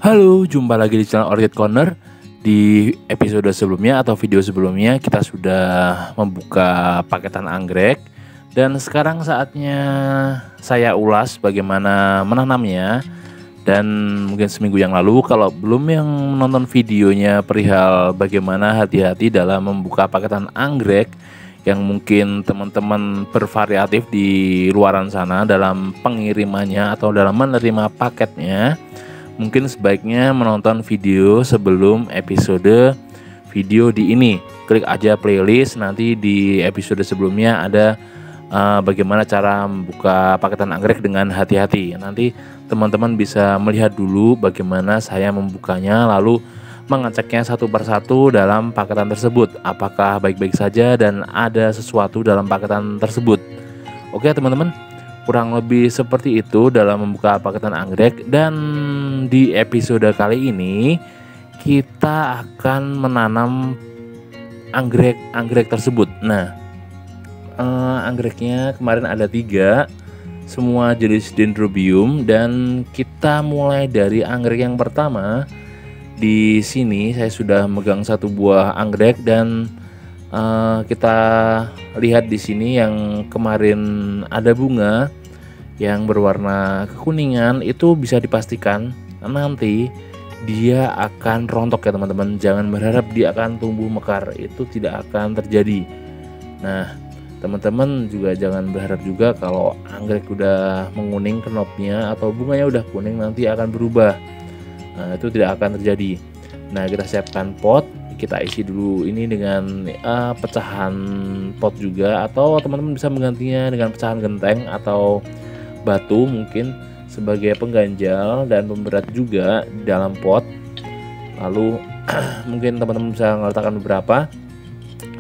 Halo, jumpa lagi di channel Orchid Corner. Di episode sebelumnya atau video sebelumnya kita sudah membuka paketan anggrek. Dan sekarang saatnya saya ulas bagaimana menanamnya. Dan mungkin seminggu yang lalu, kalau belum yang menonton videonya perihal bagaimana hati-hati dalam membuka paketan anggrek, yang mungkin teman-teman bervariatif di luaran sana dalam pengirimannya atau dalam menerima paketnya, mungkin sebaiknya menonton video sebelum episode video di ini. Klik aja playlist, nanti di episode sebelumnya ada bagaimana cara membuka paketan anggrek dengan hati-hati. Nanti teman-teman bisa melihat dulu bagaimana saya membukanya, lalu mengeceknya satu persatu dalam paketan tersebut, apakah baik-baik saja dan ada sesuatu dalam paketan tersebut. Oke teman-teman, kurang lebih seperti itu dalam membuka paketan anggrek. Dan di episode kali ini kita akan menanam anggrek tersebut. Nah, anggreknya kemarin ada 3, semua jenis Dendrobium, dan kita mulai dari anggrek yang pertama. Di sini saya sudah megang satu buah anggrek dan kita lihat di sini yang kemarin ada bunga yang berwarna kekuningan, itu bisa dipastikan nanti dia akan rontok ya teman-teman. Jangan berharap dia akan tumbuh mekar, itu tidak akan terjadi. Nah teman-teman juga jangan berharap juga kalau anggrek udah menguning knopnya atau bunganya udah kuning nanti akan berubah. Nah, itu tidak akan terjadi. Nah, kita siapkan pot, kita isi dulu ini dengan pecahan pot juga, atau teman-teman bisa menggantinya dengan pecahan genteng atau batu mungkin sebagai pengganjal dan pemberat juga di dalam pot. Lalu mungkin teman-teman bisa meletakkan beberapa.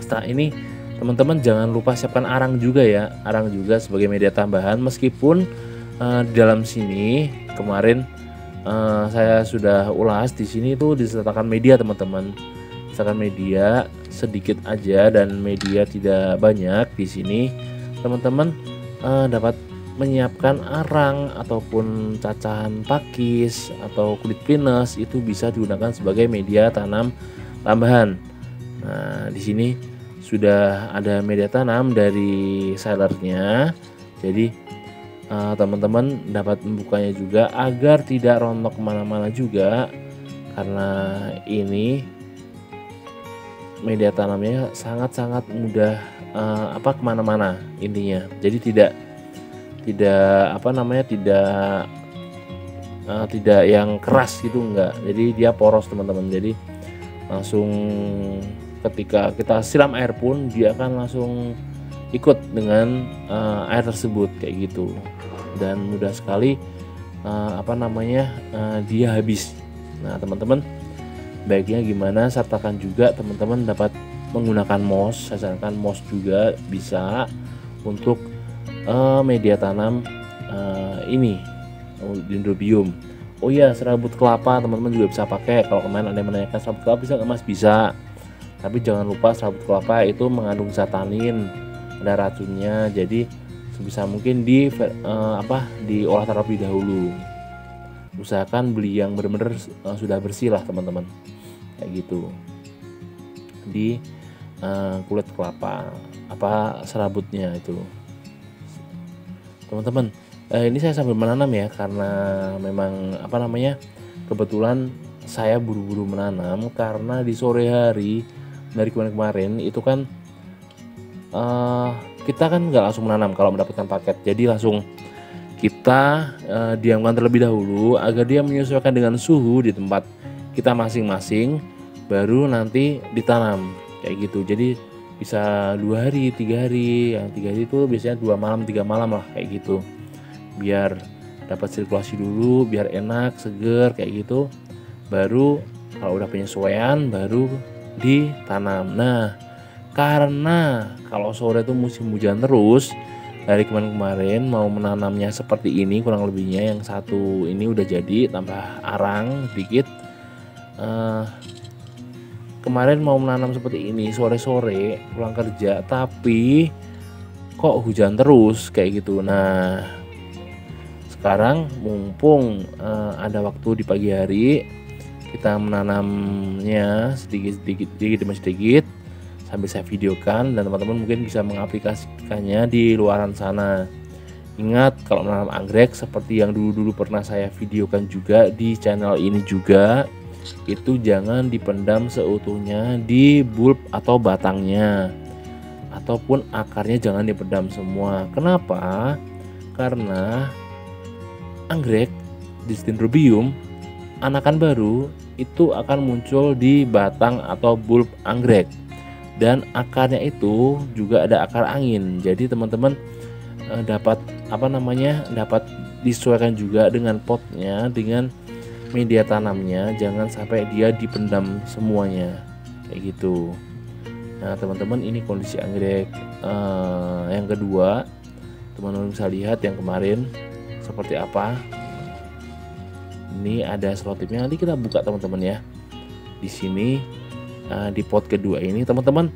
Setelah ini teman-teman jangan lupa siapkan arang juga ya, arang juga sebagai media tambahan. Meskipun di dalam sini kemarin saya sudah ulas, di sini tuh disertakan media teman-teman, disertakan media sedikit aja dan media tidak banyak. Di sini teman-teman dapat menyiapkan arang ataupun cacahan pakis atau kulit pinus, itu bisa digunakan sebagai media tanam tambahan. Nah, di sini sudah ada media tanam dari sellernya, jadi teman-teman dapat membukanya juga agar tidak rontok kemana-mana juga, karena ini media tanamnya sangat-sangat mudah kemana-mana intinya. Jadi tidak yang keras gitu, enggak. Jadi dia poros teman-teman, jadi langsung ketika kita siram air pun dia akan langsung ikut dengan air tersebut kayak gitu, dan mudah sekali dia habis. Nah teman-teman baiknya gimana, sertakan juga teman-teman dapat menggunakan moss. Saya sarankan moss juga bisa untuk media tanam ini Dendrobium. Oh iya, serabut kelapa teman-teman juga bisa pakai. Kalau kemarin ada yang menanyakan serabut kelapa bisa nggak mas? Bisa, tapi jangan lupa serabut kelapa itu mengandung zat-tanin, ada racunnya, jadi sebisa mungkin diolah terlebih dahulu. Usahakan beli yang benar-benar sudah bersih lah teman-teman, kayak gitu. Di kulit kelapa serabutnya itu teman-teman. Ini saya sambil menanam ya, karena memang kebetulan saya buru-buru menanam, karena di sore hari dari kemarin itu kan kita kan nggak langsung menanam kalau mendapatkan paket, jadi langsung kita diamkan terlebih dahulu agar dia menyesuaikan dengan suhu di tempat kita masing-masing, baru nanti ditanam kayak gitu. Jadi bisa 2 hari 3 hari, yang 3 hari itu biasanya 2 malam 3 malam lah kayak gitu, biar dapat sirkulasi dulu, biar enak seger kayak gitu. Baru kalau udah penyesuaian baru ditanam. Nah karena kalau sore itu musim hujan terus, dari kemarin mau menanamnya seperti ini kurang lebihnya. Yang satu ini udah jadi, tambah arang dikit. Kemarin mau menanam seperti ini sore-sore pulang kerja, tapi kok hujan terus kayak gitu. Nah sekarang mumpung ada waktu di pagi hari, kita menanamnya sedikit demi sedikit sambil saya videokan, dan teman-teman mungkin bisa mengaplikasikannya di luaran sana. Ingat, kalau menanam anggrek seperti yang dulu pernah saya videokan juga di channel ini juga, itu jangan dipendam seutuhnya di bulb atau batangnya, ataupun akarnya jangan dipendam semua. Kenapa? Karena anggrek Dendrobium anakan baru itu akan muncul di batang atau bulb anggrek, dan akarnya itu juga ada akar angin. Jadi teman-teman dapat dapat disesuaikan juga dengan potnya, dengan media tanamnya, jangan sampai dia dipendam semuanya kayak gitu. Nah teman-teman, ini kondisi anggrek yang kedua. Teman-teman bisa lihat yang kemarin seperti apa. Ini ada selotipnya, nanti kita buka teman-teman ya. Di sini di pot kedua ini teman-teman,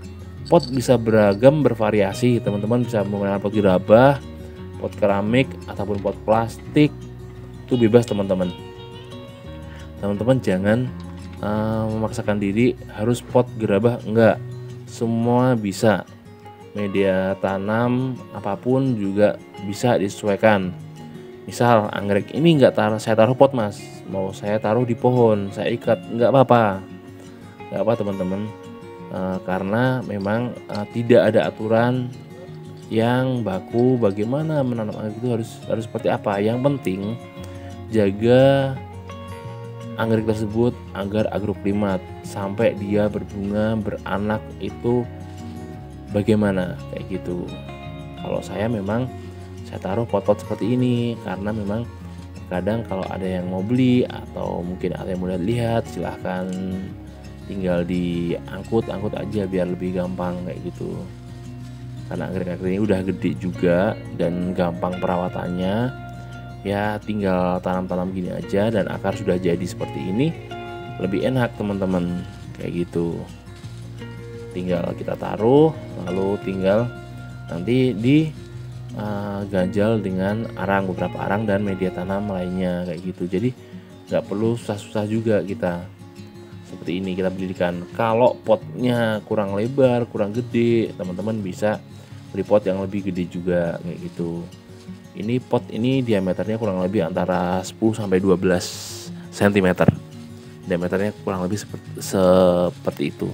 pot bisa beragam, bervariasi. Teman-teman bisa menggunakan pot gerabah, pot keramik, ataupun pot plastik, itu bebas teman-teman. Teman-teman jangan memaksakan diri harus pot gerabah, enggak, semua bisa. Media tanam apapun juga bisa disesuaikan. Misal anggrek ini enggak saya taruh pot mas, mau saya taruh di pohon, saya ikat, enggak apa-apa, teman-teman. Karena memang tidak ada aturan yang baku bagaimana menanam anggrek itu harus seperti apa. Yang penting jaga anggrek tersebut agar agroklimat sampai dia berbunga, beranak, itu bagaimana kayak gitu. Kalau saya memang saya taruh pot-pot seperti ini karena memang kadang kalau ada yang mau beli atau mungkin ada yang mau lihat, silahkan tinggal diangkut aja biar lebih gampang kayak gitu. Karena anggrek ini udah gede juga dan gampang perawatannya, ya tinggal tanam-tanam gini aja dan akar sudah jadi seperti ini, lebih enak teman-teman kayak gitu. Tinggal kita taruh, lalu tinggal nanti di ganjal dengan beberapa arang dan media tanam lainnya kayak gitu. Jadi nggak perlu susah-susah juga kita seperti ini kita berdirikan. Kalau potnya kurang lebar, kurang gede, teman-teman bisa beli pot yang lebih gede juga kayak gitu. Ini pot ini diameternya kurang lebih antara 10 sampai 12 cm. Diameternya kurang lebih seperti itu.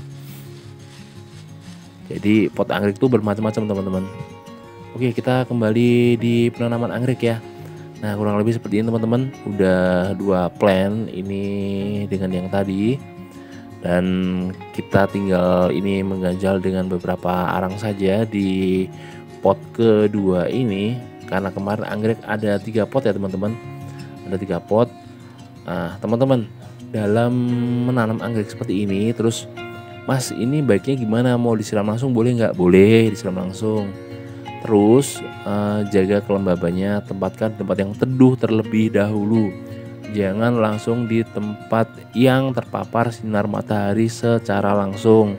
Jadi pot anggrek itu bermacam-macam teman-teman. Oke, kita kembali di penanaman anggrek ya. Nah kurang lebih seperti ini teman-teman. Udah 2 plant ini dengan yang tadi, dan kita tinggal ini mengganjal dengan beberapa arang saja di pot kedua ini. Karena kemarin anggrek ada 3 pot ya teman-teman, ada 3 pot. Nah teman-teman, dalam menanam anggrek seperti ini, terus mas ini baiknya gimana, mau disiram langsung boleh nggak? Boleh disiram langsung. Terus jaga kelembabannya, tempatkan di tempat yang teduh terlebih dahulu. Jangan langsung di tempat yang terpapar sinar matahari secara langsung.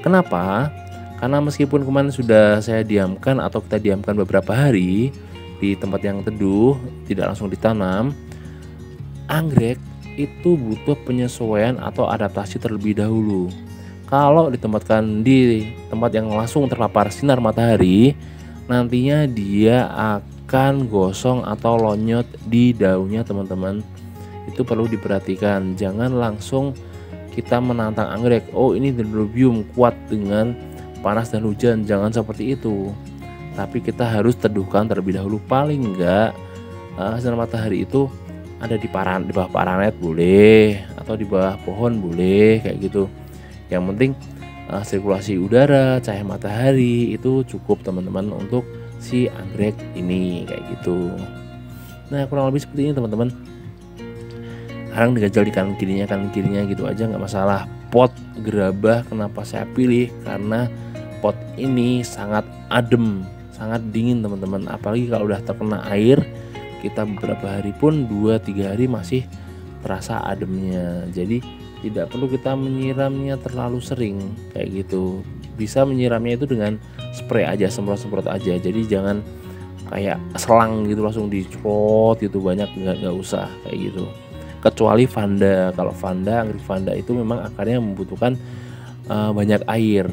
Kenapa? Karena meskipun kemarin sudah saya diamkan atau kita diamkan beberapa hari di tempat yang teduh, tidak langsung ditanam, anggrek itu butuh penyesuaian atau adaptasi terlebih dahulu. Kalau ditempatkan di tempat yang langsung terpapar sinar matahari, nantinya dia akan gosong atau lonyot di daunnya teman-teman. Itu perlu diperhatikan. Jangan langsung kita menantang anggrek, oh ini Dendrobium kuat dengan panas dan hujan, jangan seperti itu. Tapi kita harus teduhkan terlebih dahulu. Paling enggak sinar matahari itu ada di bawah paranet boleh, atau di bawah pohon boleh kayak gitu. Yang penting sirkulasi udara, cahaya matahari itu cukup teman-teman untuk si anggrek ini kayak gitu. Nah kurang lebih seperti ini teman-teman. Arang diganjal di kanan kirinya gitu aja nggak masalah. Pot gerabah kenapa saya pilih, karena pot ini sangat adem, sangat dingin teman-teman. Apalagi kalau udah terkena air, kita beberapa hari pun 2-3 hari masih terasa ademnya. Jadi tidak perlu kita menyiramnya terlalu sering kayak gitu. Bisa menyiramnya itu dengan spray aja, semprot-semprot aja. Jadi jangan kayak selang gitu langsung dicrot gitu banyak, nggak usah kayak gitu. Kecuali vanda. Kalau vanda, anggrek vanda itu memang akarnya membutuhkan banyak air.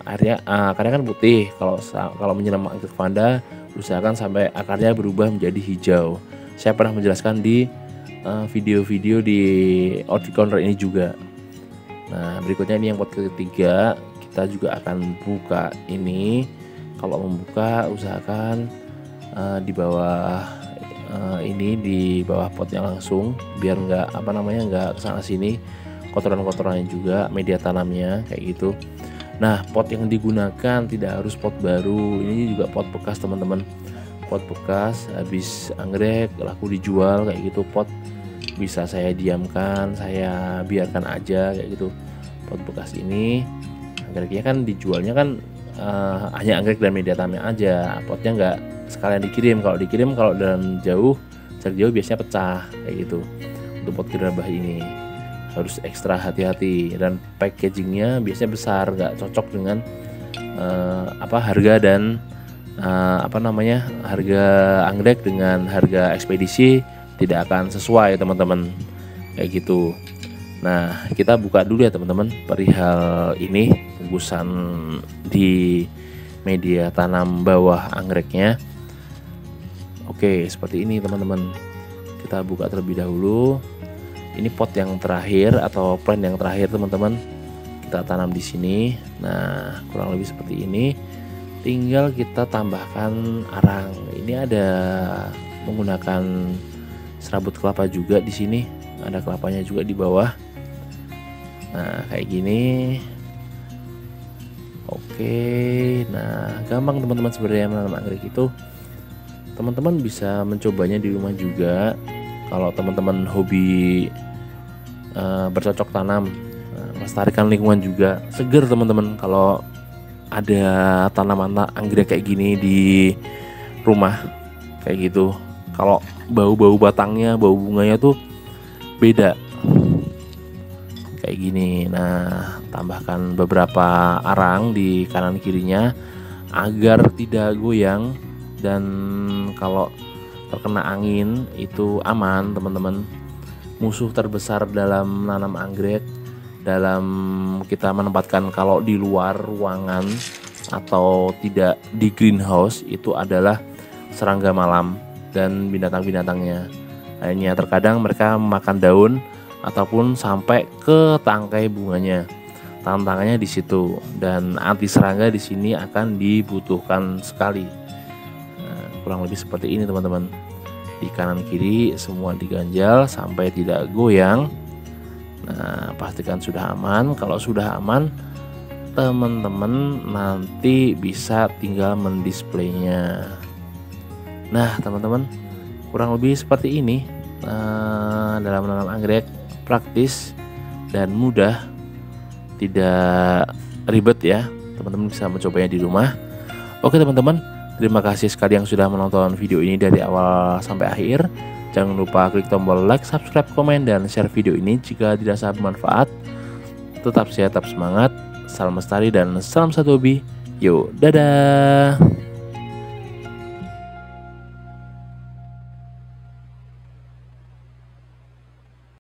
Akarnya kan putih. Kalau menyiram anggrek vanda, usahakan sampai akarnya berubah menjadi hijau. Saya pernah menjelaskan di video-video di Outfit Corner ini juga. Nah, berikutnya ini yang pot ketiga, kita juga akan buka ini. Kalau membuka, usahakan di bawah ini, di bawah potnya langsung, biar nggak kesana sini kotoran-kotorannya juga, media tanamnya kayak gitu. Nah, pot yang digunakan tidak harus pot baru, ini juga pot bekas teman-teman. Pot bekas habis anggrek laku dijual kayak gitu, pot bisa saya diamkan, saya biarkan aja kayak gitu. Pot bekas ini anggreknya kan dijualnya kan hanya anggrek dan media tanamnya aja, potnya nggak sekalian dikirim. Kalau dalam jarak jauh biasanya pecah kayak gitu. Untuk pot gerabah ini harus ekstra hati-hati, dan packagingnya biasanya besar, nggak cocok dengan harga dan harga anggrek dengan harga ekspedisi tidak akan sesuai teman-teman kayak gitu. Nah, kita buka dulu ya teman-teman perihal ini bungkusan di media tanam bawah anggreknya. Oke, seperti ini teman-teman. Kita buka terlebih dahulu. Ini pot yang terakhir atau plant yang terakhir teman-teman. Kita tanam di sini. Nah, kurang lebih seperti ini. Tinggal kita tambahkan arang. Ini ada menggunakan serabut kelapa juga di sini. Ada kelapanya juga di bawah. Nah, kayak gini. Oke. Nah, gampang teman-teman sebenarnya menanam anggrek itu. Teman-teman bisa mencobanya di rumah juga. Kalau teman-teman hobi bercocok tanam, melestarikan lingkungan juga, seger teman-teman kalau ada tanaman anggrek kayak gini di rumah kayak gitu. Kalau bau batangnya, bau bunganya tuh beda kayak gini. Nah, tambahkan beberapa arang di kanan kirinya agar tidak goyang, dan kalau terkena angin itu aman teman-teman. Musuh terbesar dalam menanam anggrek, dalam kita menempatkan kalau di luar ruangan atau tidak di greenhouse, itu adalah serangga malam dan binatang-binatangnya. Hanya terkadang mereka memakan daun ataupun sampai ke tangkai bunganya. Tantangannya di situ, dan anti serangga di sini akan dibutuhkan sekali. Nah, kurang lebih seperti ini teman-teman. Di kanan kiri semua diganjal sampai tidak goyang. Nah, pastikan sudah aman. Kalau sudah aman, teman-teman nanti bisa tinggal mendisplaynya. Nah, teman-teman, kurang lebih seperti ini. Dalam menanam anggrek praktis dan mudah, tidak ribet ya. Teman-teman bisa mencobanya di rumah. Oke teman-teman, terima kasih sekali yang sudah menonton video ini dari awal sampai akhir. Jangan lupa klik tombol like, subscribe, komen, dan share video ini jika dirasa bermanfaat. Tetap sehat, tetap semangat. Salam lestari dan salam satu hobi. Yuk, dadah.